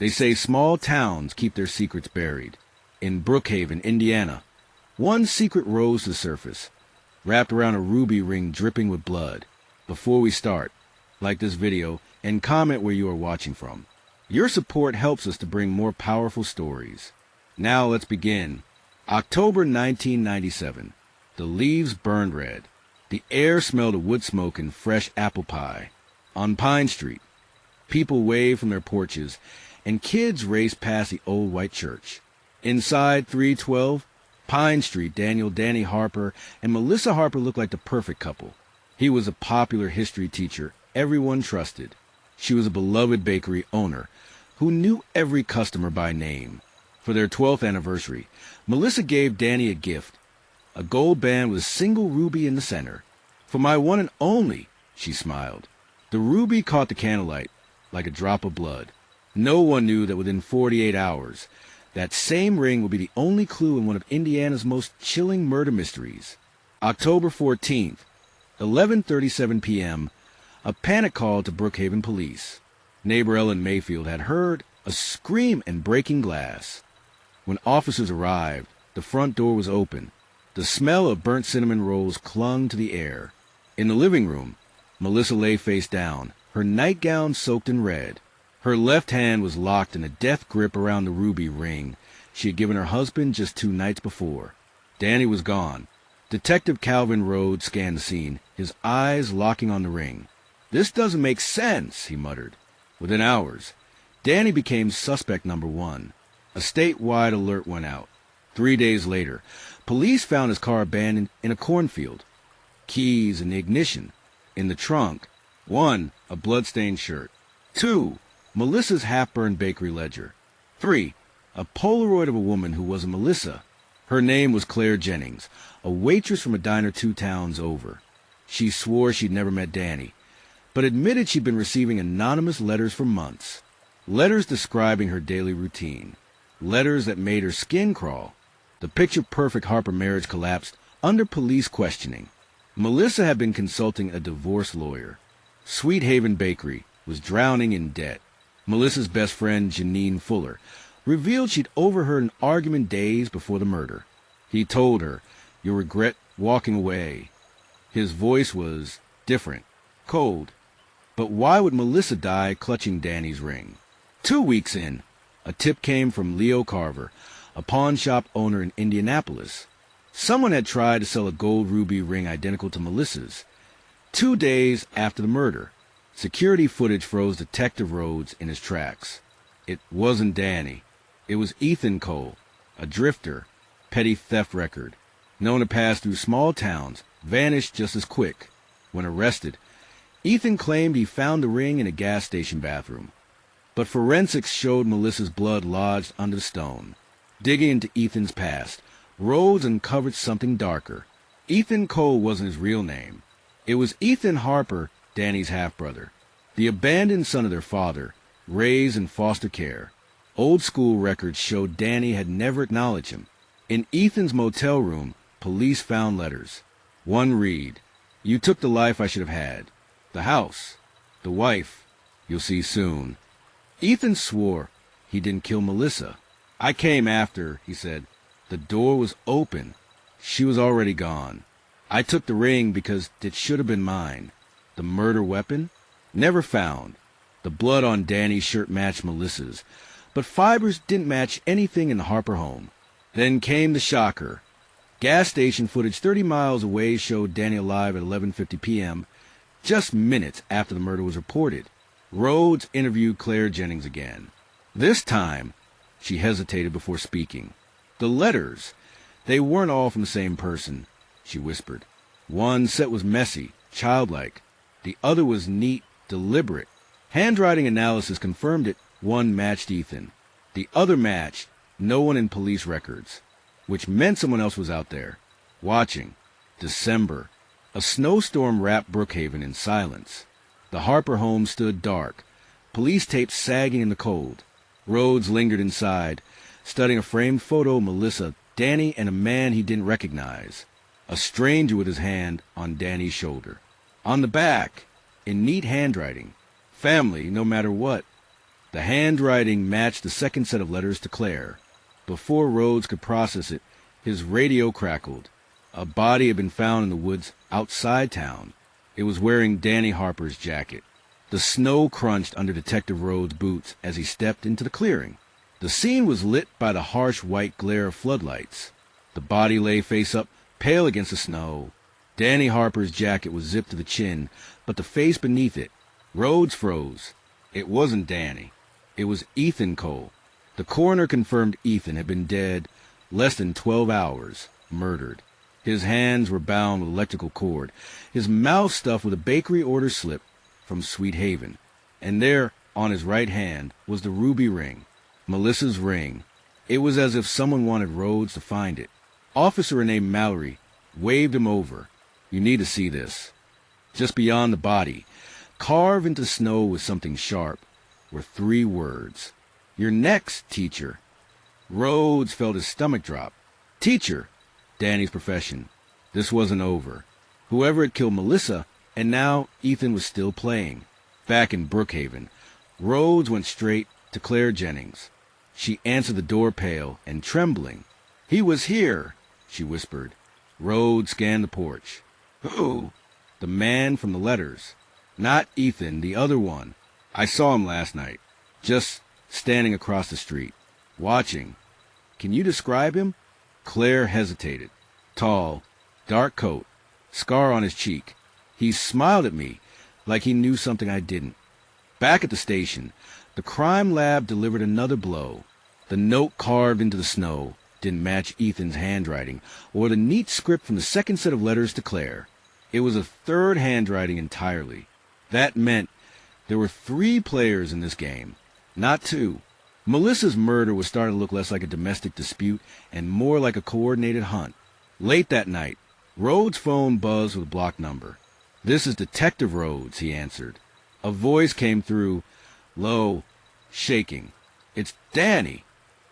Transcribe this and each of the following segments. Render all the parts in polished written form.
They say small towns keep their secrets buried. In Brookhaven, Indiana, one secret rose to the surface, wrapped around a ruby ring dripping with blood. Before we start, like this video and comment where you are watching from. Your support helps us to bring more powerful stories. Now let's begin. October 1997. The leaves burned red. The air smelled of wood smoke and fresh apple pie. On Pine Street, people waved from their porches, and kids raced past the old white church. Inside 312 Pine Street, Danny Harper and Melissa Harper looked like the perfect couple. He was a popular history teacher everyone trusted. She was a beloved bakery owner who knew every customer by name. For their 12th anniversary, Melissa gave Danny a gift, a gold band with a single ruby in the center. "For my one and only," she smiled. The ruby caught the candlelight like a drop of blood. No one knew that within 48 hours, that same ring would be the only clue in one of Indiana's most chilling murder mysteries. October 14th, 11:37 p.m., a panic call to Brookhaven police. Neighbor Ellen Mayfield had heard a scream and breaking glass. When officers arrived, the front door was open. The smell of burnt cinnamon rolls clung to the air. In the living room, Melissa lay face down, her nightgown soaked in red. Her left hand was locked in a death grip around the ruby ring she had given her husband just 2 nights before. Danny was gone. Detective Sam Rhodes scanned the scene, his eyes locking on the ring. "This doesn't make sense," he muttered. Within hours, Danny became suspect number 1. A statewide alert went out. 3 days later, police found his car abandoned in a cornfield. Keys in the ignition. In the trunk, 1, a blood-stained shirt. 2, Melissa's half-burned bakery ledger. 3, a Polaroid of a woman who wasn't Melissa. Her name was Claire Jennings, a waitress from a diner 2 towns over. She swore she'd never met Danny, but admitted she'd been receiving anonymous letters for months. Letters describing her daily routine. Letters that made her skin crawl. The picture-perfect Harper marriage collapsed under police questioning. Melissa had been consulting a divorce lawyer. Sweet Haven Bakery was drowning in debt. Melissa's best friend, Janine Fuller, revealed she'd overheard an argument days before the murder. He told her, "You'll regret walking away." His voice was different, cold. But why would Melissa die clutching Danny's ring? 2 weeks in, a tip came from Leo Carver, a pawn shop owner in Indianapolis. Someone had tried to sell a gold ruby ring identical to Melissa's. 2 days after the murder, security footage froze Detective Rhodes in his tracks. It wasn't Danny. It was Ethan Cole, a drifter, petty theft record, known to pass through small towns, vanished just as quick. When arrested, Ethan claimed he found the ring in a gas station bathroom. But forensics showed Melissa's blood lodged under the stone. Digging into Ethan's past, Rhodes uncovered something darker. Ethan Cole wasn't his real name. It was Ethan Harper, Danny's half-brother, the abandoned son of their father, raised in foster care. Old school records showed Danny had never acknowledged him. In Ethan's motel room, police found letters. One read, "You took the life I should have had. The house. The wife. You'll see soon." Ethan swore he didn't kill Melissa. "I came after," he said. "The door was open. She was already gone. I took the ring because it should have been mine." The murder weapon? Never found. The blood on Danny's shirt matched Melissa's, but fibers didn't match anything in the Harper home. Then came the shocker. Gas station footage 30 miles away showed Danny alive at 11:50 p.m., just minutes after the murder was reported. Rhodes interviewed Claire Jennings again. This time, she hesitated before speaking. "The letters, they weren't all from the same person," she whispered. "One set was messy, childlike. The other was neat, deliberate. Handwriting analysis confirmed it. One matched Ethan. The other matched no one in police records, which meant someone else was out there, watching." December. A snowstorm wrapped Brookhaven in silence. The Harper home stood dark, police tapes sagging in the cold. Rhodes lingered inside, studying a framed photo of Melissa, Danny, and a man he didn't recognize. A stranger with his hand on Danny's shoulder. On the back, in neat handwriting, "Family, no matter what." The handwriting matched the second set of letters to Claire. Before Rhodes could process it, his radio crackled. A body had been found in the woods outside town. It was wearing Danny Harper's jacket. The snow crunched under Detective Rhodes' boots as he stepped into the clearing. The scene was lit by the harsh white glare of floodlights. The body lay face up, pale against the snow. Danny Harper's jacket was zipped to the chin, but the face beneath it. Rhodes froze. It wasn't Danny. It was Ethan Cole. The coroner confirmed Ethan had been dead less than 12 hours, murdered. His hands were bound with electrical cord, his mouth stuffed with a bakery order slip from Sweet Haven. And there, on his right hand, was the ruby ring, Melissa's ring. It was as if someone wanted Rhodes to find it. Officer named Mallory waved him over. You need to see this. Just beyond the body, carved into snow with something sharp, were 3 words. You're next, teacher. Rhodes felt his stomach drop. Teacher, Danny's profession. This wasn't over. Whoever had killed Melissa, and now Ethan was still playing. Back in Brookhaven, Rhodes went straight to Claire Jennings. She answered the door pale and trembling. He was here, she whispered. Rhodes scanned the porch. Who? The man from the letters. Not Ethan, the other one. I saw him last night, just standing across the street, watching. Can you describe him? Claire hesitated. Tall, dark coat, scar on his cheek. He smiled at me like he knew something I didn't. Back at the station, the crime lab delivered another blow. The note carved into the snow didn't match Ethan's handwriting or the neat script from the second set of letters to Claire. It was a third handwriting entirely. That meant there were 3 players in this game, not 2. Melissa's murder was starting to look less like a domestic dispute and more like a coordinated hunt. Late that night, Rhodes' phone buzzed with a blocked number. This is Detective Rhodes, he answered. A voice came through, low, shaking. It's Danny.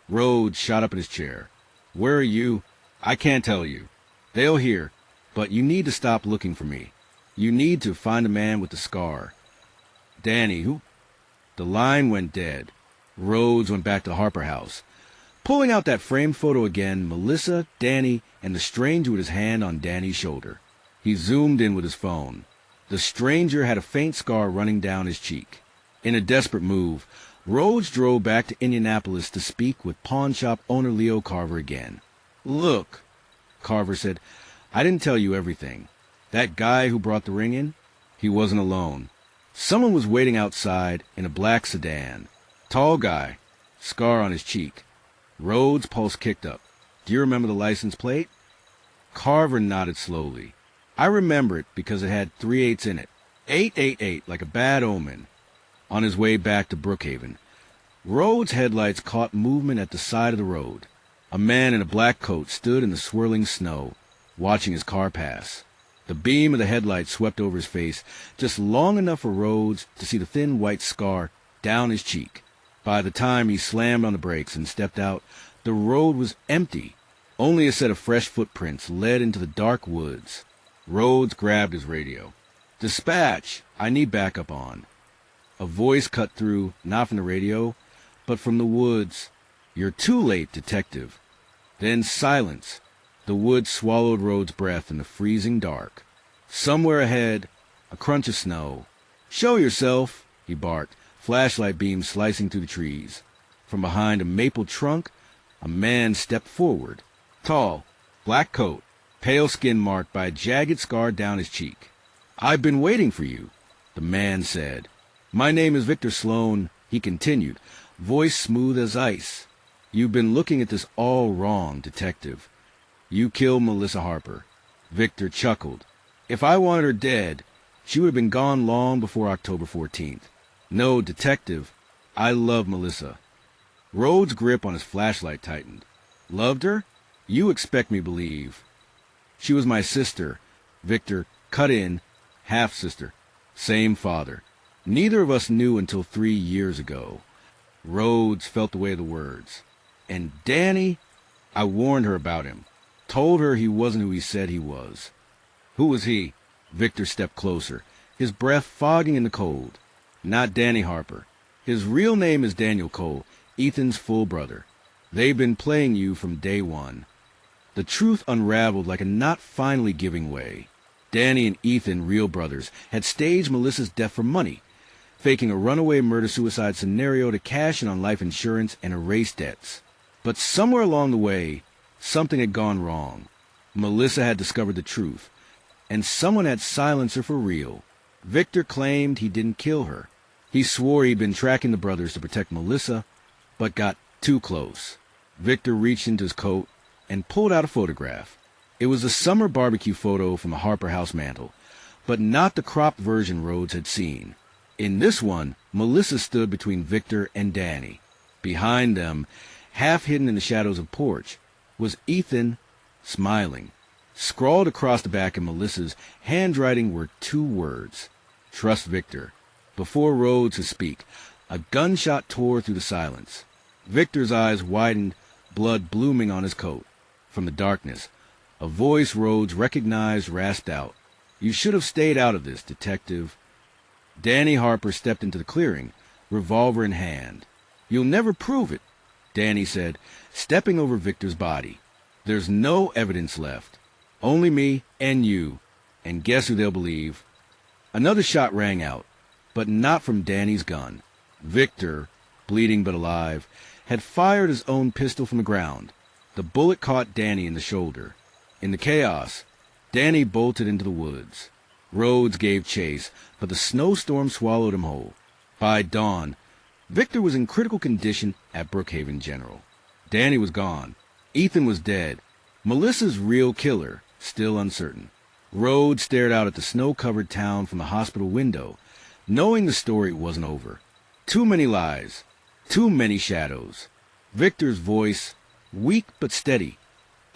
Rhodes shot up in his chair. Where are you? I can't tell you. They'll hear, but you need to stop looking for me. You need to find a man with the scar. Danny, who? The line went dead. Rhodes went back to the Harper house. Pulling out that framed photo again, Melissa, Danny, and the stranger with his hand on Danny's shoulder. He zoomed in with his phone. The stranger had a faint scar running down his cheek. In a desperate move, Rhodes drove back to Indianapolis to speak with pawnshop owner Leo Carver again. Look, Carver said, I didn't tell you everything. That guy who brought the ring in, he wasn't alone. Someone was waiting outside in a black sedan. Tall guy, scar on his cheek. Rhodes' pulse kicked up. Do you remember the license plate? Carver nodded slowly. I remember it because it had 3 8s in it. 888, like a bad omen. On his way back to Brookhaven, Rhodes' headlights caught movement at the side of the road. A man in a black coat stood in the swirling snow, watching his car pass. The beam of the headlights swept over his face, just long enough for Rhodes to see the thin white scar down his cheek. By the time he slammed on the brakes and stepped out, the road was empty. Only a set of fresh footprints led into the dark woods. Rhodes grabbed his radio. Dispatch, I need backup on. A voice cut through, not from the radio, but from the woods. You're too late, detective. Then silence. The woods swallowed Rhodes' breath in the freezing dark. Somewhere ahead, a crunch of snow. Show yourself, he barked, flashlight beams slicing through the trees. From behind a maple trunk, a man stepped forward. Tall, black coat, pale skin marked by a jagged scar down his cheek. I've been waiting for you, the man said. My name is Victor Sloan, he continued, voice smooth as ice. You've been looking at this all wrong, detective. You killed Melissa Harper. Victor chuckled. If I wanted her dead, she would have been gone long before October 14th. No, detective, I love Melissa. Rhodes' grip on his flashlight tightened. Loved her? You expect me to believe. She was my sister. Victor cut in, half-sister. Same father. Neither of us knew until 3 years ago. Rhodes felt the weight of the words. And Danny, I warned her about him. Told her he wasn't who he said he was. Who was he? Victor stepped closer, his breath fogging in the cold. Not Danny Harper. His real name is Daniel Cole, Ethan's full brother. They've been playing you from day one. The truth unraveled like a knot finally giving way. Danny and Ethan, real brothers, had staged Melissa's death for money, faking a runaway murder-suicide scenario to cash in on life insurance and erase debts. But somewhere along the way, something had gone wrong. Melissa had discovered the truth, and someone had silenced her for real. Victor claimed he didn't kill her. He swore he'd been tracking the brothers to protect Melissa, but got too close. Victor reached into his coat and pulled out a photograph. It was a summer barbecue photo from the Harper House mantel, but not the cropped version Rhodes had seen. In this one, Melissa stood between Victor and Danny. Behind them, half hidden in the shadows of the porch, was Ethan, smiling. Scrawled across the back of Melissa's handwriting were 2 words: "Trust Victor." Before Rhodes could speak, a gunshot tore through the silence. Victor's eyes widened, blood blooming on his coat. From the darkness, a voice Rhodes recognized rasped out, "You should have stayed out of this, Detective." Danny Harper stepped into the clearing, revolver in hand. "You'll never prove it," Danny said, stepping over Victor's body. "There's no evidence left. Only me and you. And guess who they'll believe?" Another shot rang out, but not from Danny's gun. Victor, bleeding but alive, had fired his own pistol from the ground. The bullet caught Danny in the shoulder. In the chaos, Danny bolted into the woods. Rhodes gave chase, but the snowstorm swallowed him whole. By dawn, Victor was in critical condition at Brookhaven General. Danny was gone. Ethan was dead. Melissa's real killer, still uncertain. Rhodes stared out at the snow-covered town from the hospital window, knowing the story wasn't over. Too many lies. Too many shadows. Victor's voice, weak but steady,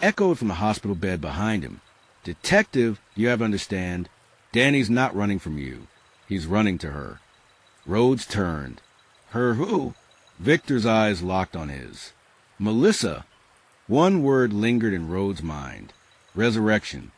echoed from the hospital bed behind him. "Detective, you have to understand, Danny's not running from you. He's running to her." Rhodes turned. "Her who?" Victor's eyes locked on his. "Melissa." One word lingered in Rhodes' mind. Resurrection.